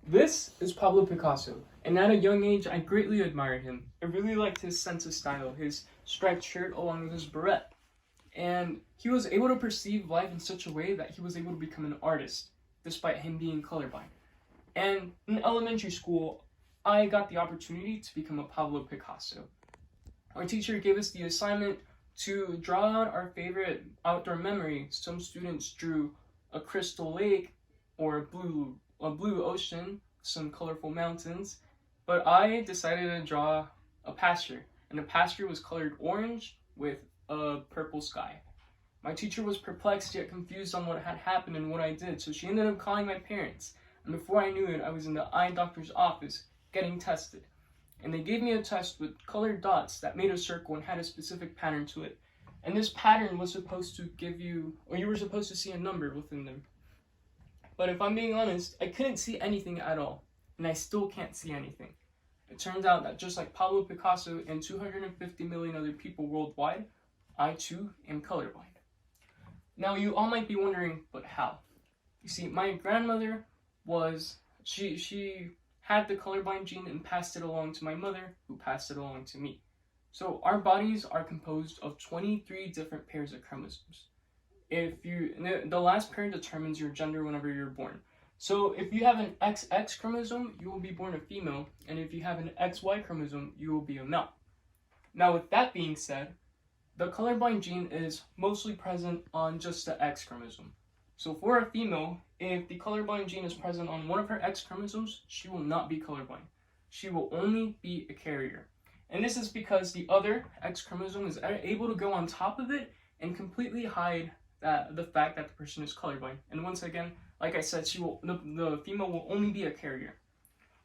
This is Pablo Picasso, and at a young age, I greatly admired him. I really liked his sense of style, his striped shirt along with his beret, and he was able to perceive life in such a way that he was able to become an artist, despite him being colorblind. And in elementary school, I got the opportunity to become a Pablo Picasso. Our teacher gave us the assignment to draw out our favorite outdoor memory. Some students drew a crystal lake or a blue ocean, some colorful mountains, but I decided to draw a pasture, and the pasture was colored orange with a purple sky. My teacher was perplexed yet confused on what had happened and what I did, so she ended up calling my parents. And before I knew it, I was in the eye doctor's office getting tested. And they gave me a test with colored dots that made a circle and had a specific pattern to it. And this pattern was supposed to give you, or you were supposed to see a number within them. But if I'm being honest, I couldn't see anything at all, and I still can't see anything. It turns out that just like Pablo Picasso and 250 million other people worldwide, I too am colorblind. Now you all might be wondering, but how? You see, my grandmother she had the colorblind gene and passed it along to my mother, who passed it along to me. So our bodies are composed of 23 different pairs of chromosomes. If you the last pair determines your gender whenever you're born. So if you have an XX chromosome, you will be born a female, and if you have an XY chromosome, you will be a male. Now with that being said, the colorblind gene is mostly present on just the X chromosome. So for a female, if the colorblind gene is present on one of her X chromosomes, she will not be colorblind. She will only be a carrier. And this is because the other X chromosome is able to go on top of it and completely hide the fact that the person is colorblind. And once again, like I said, the female will only be a carrier.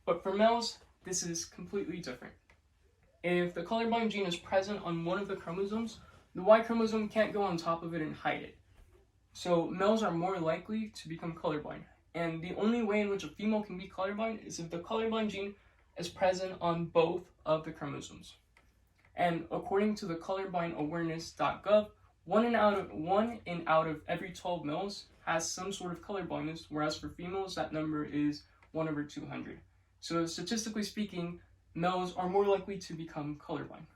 But for males, this is completely different. If the colorblind gene is present on one of the chromosomes, the Y chromosome can't go on top of it and hide it. So males are more likely to become colorblind. And the only way in which a female can be colorblind is if the colorblind gene is present on both of the chromosomes. And according to the colorblind.awareness.gov, one in out of every 12 males has some sort of color blindness, whereas for females, that number is 1/200. So statistically speaking, males are more likely to become colorblind.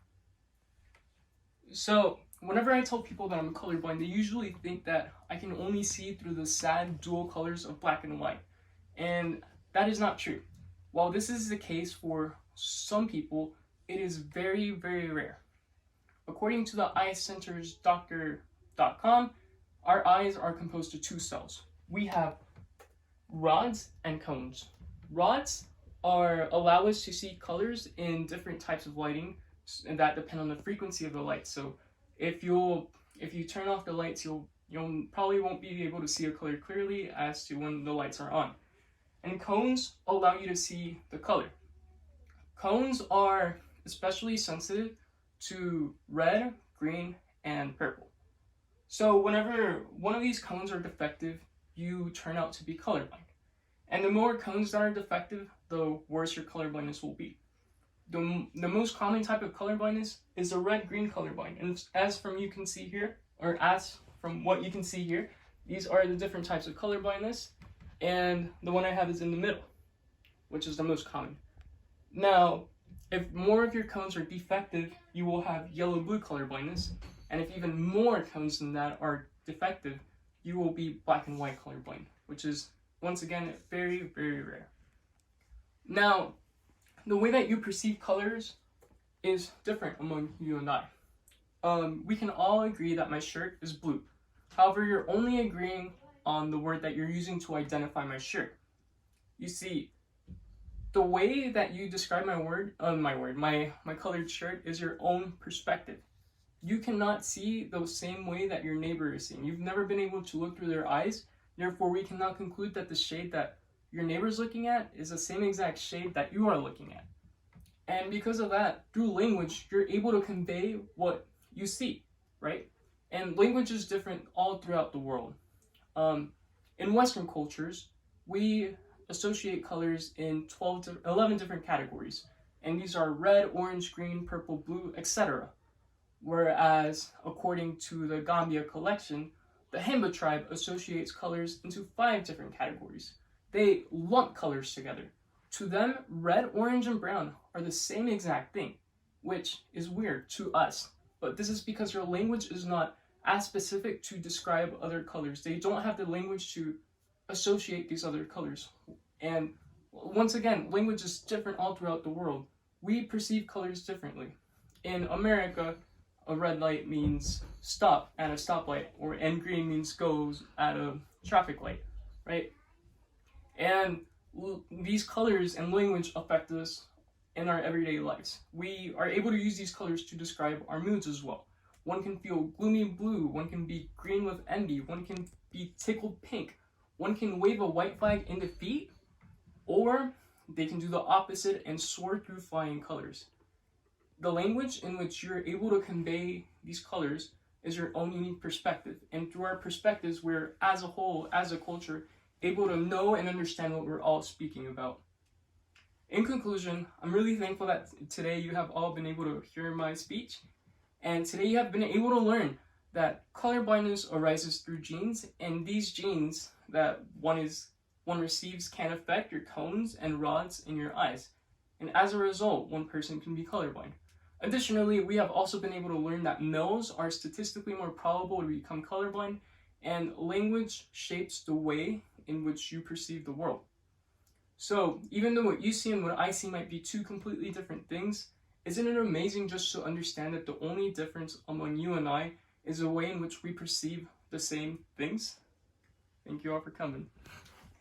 So whenever I tell people that I'm colorblind, they usually think that I can only see through the sad dual colors of black and white. And that is not true. While this is the case for some people, it is very, very rare. According to the eyecenters.com, our eyes are composed of two cells. We have rods and cones. Rods allow us to see colors in different types of lighting, and that depend on the frequency of the light. So if you turn off the lights, you'll probably won't be able to see a color clearly as to when the lights are on. And cones allow you to see the color. Cones are especially sensitive to red, green, and purple. So whenever one of these cones are defective, you turn out to be colorblind. And the more cones that are defective, the worse your colorblindness will be. The most common type of colorblindness is the red-green colorblind. And as from what you can see here, these are the different types of colorblindness. And the one I have is in the middle, which is the most common. Now, if more of your cones are defective, you will have yellow-blue colorblindness. And if even more cones than that are defective, you will be black and white colorblind, which is, once again, very, very rare. Now, the way that you perceive colors is different among you and I. We can all agree that my shirt is blue. However, you're only agreeing on the word that you're using to identify my shirt. You see, the way that you describe my colored shirt is your own perspective. You cannot see the same way that your neighbor is seeing. You've never been able to look through their eyes. Therefore, we cannot conclude that the shade that your neighbor's looking at is the same exact shade that you are looking at. And because of that, through language, you're able to convey what you see, right? And language is different all throughout the world. In Western cultures, we associate colors in 11 different categories. And these are red, orange, green, purple, blue, etc. Whereas, according to the Gambia collection, the Himba tribe associates colors into 5 different categories. they lump colors together. To them, red, orange, and brown are the same exact thing, which is weird to us. But this is because your language is not as specific to describe other colors. They don't have the language to associate these other colors. And once again, language is different all throughout the world. We perceive colors differently. In America, a red light means stop at a stoplight, and green means goes at a traffic light, right? And these colors and language affect us in our everyday lives. We are able to use these colors to describe our moods as well. One can feel gloomy blue, one can be green with envy, one can be tickled pink, one can wave a white flag in defeat, or they can do the opposite and soar through flying colors. The language in which you're able to convey these colors is your own unique perspective, and through our perspectives, we're as a whole, as a culture, able to know and understand what we're all speaking about. In conclusion, I'm really thankful that today you have all been able to hear my speech, and today you have been able to learn that colorblindness arises through genes, and these genes that one receives can affect your cones and rods in your eyes, and as a result, one person can be colorblind. Additionally, we have also been able to learn that males are statistically more probable to become colorblind, and language shapes the way in which you perceive the world. So, even though what you see and what I see might be two completely different things, isn't it amazing just to understand that the only difference among you and I is the way in which we perceive the same things? Thank you all for coming.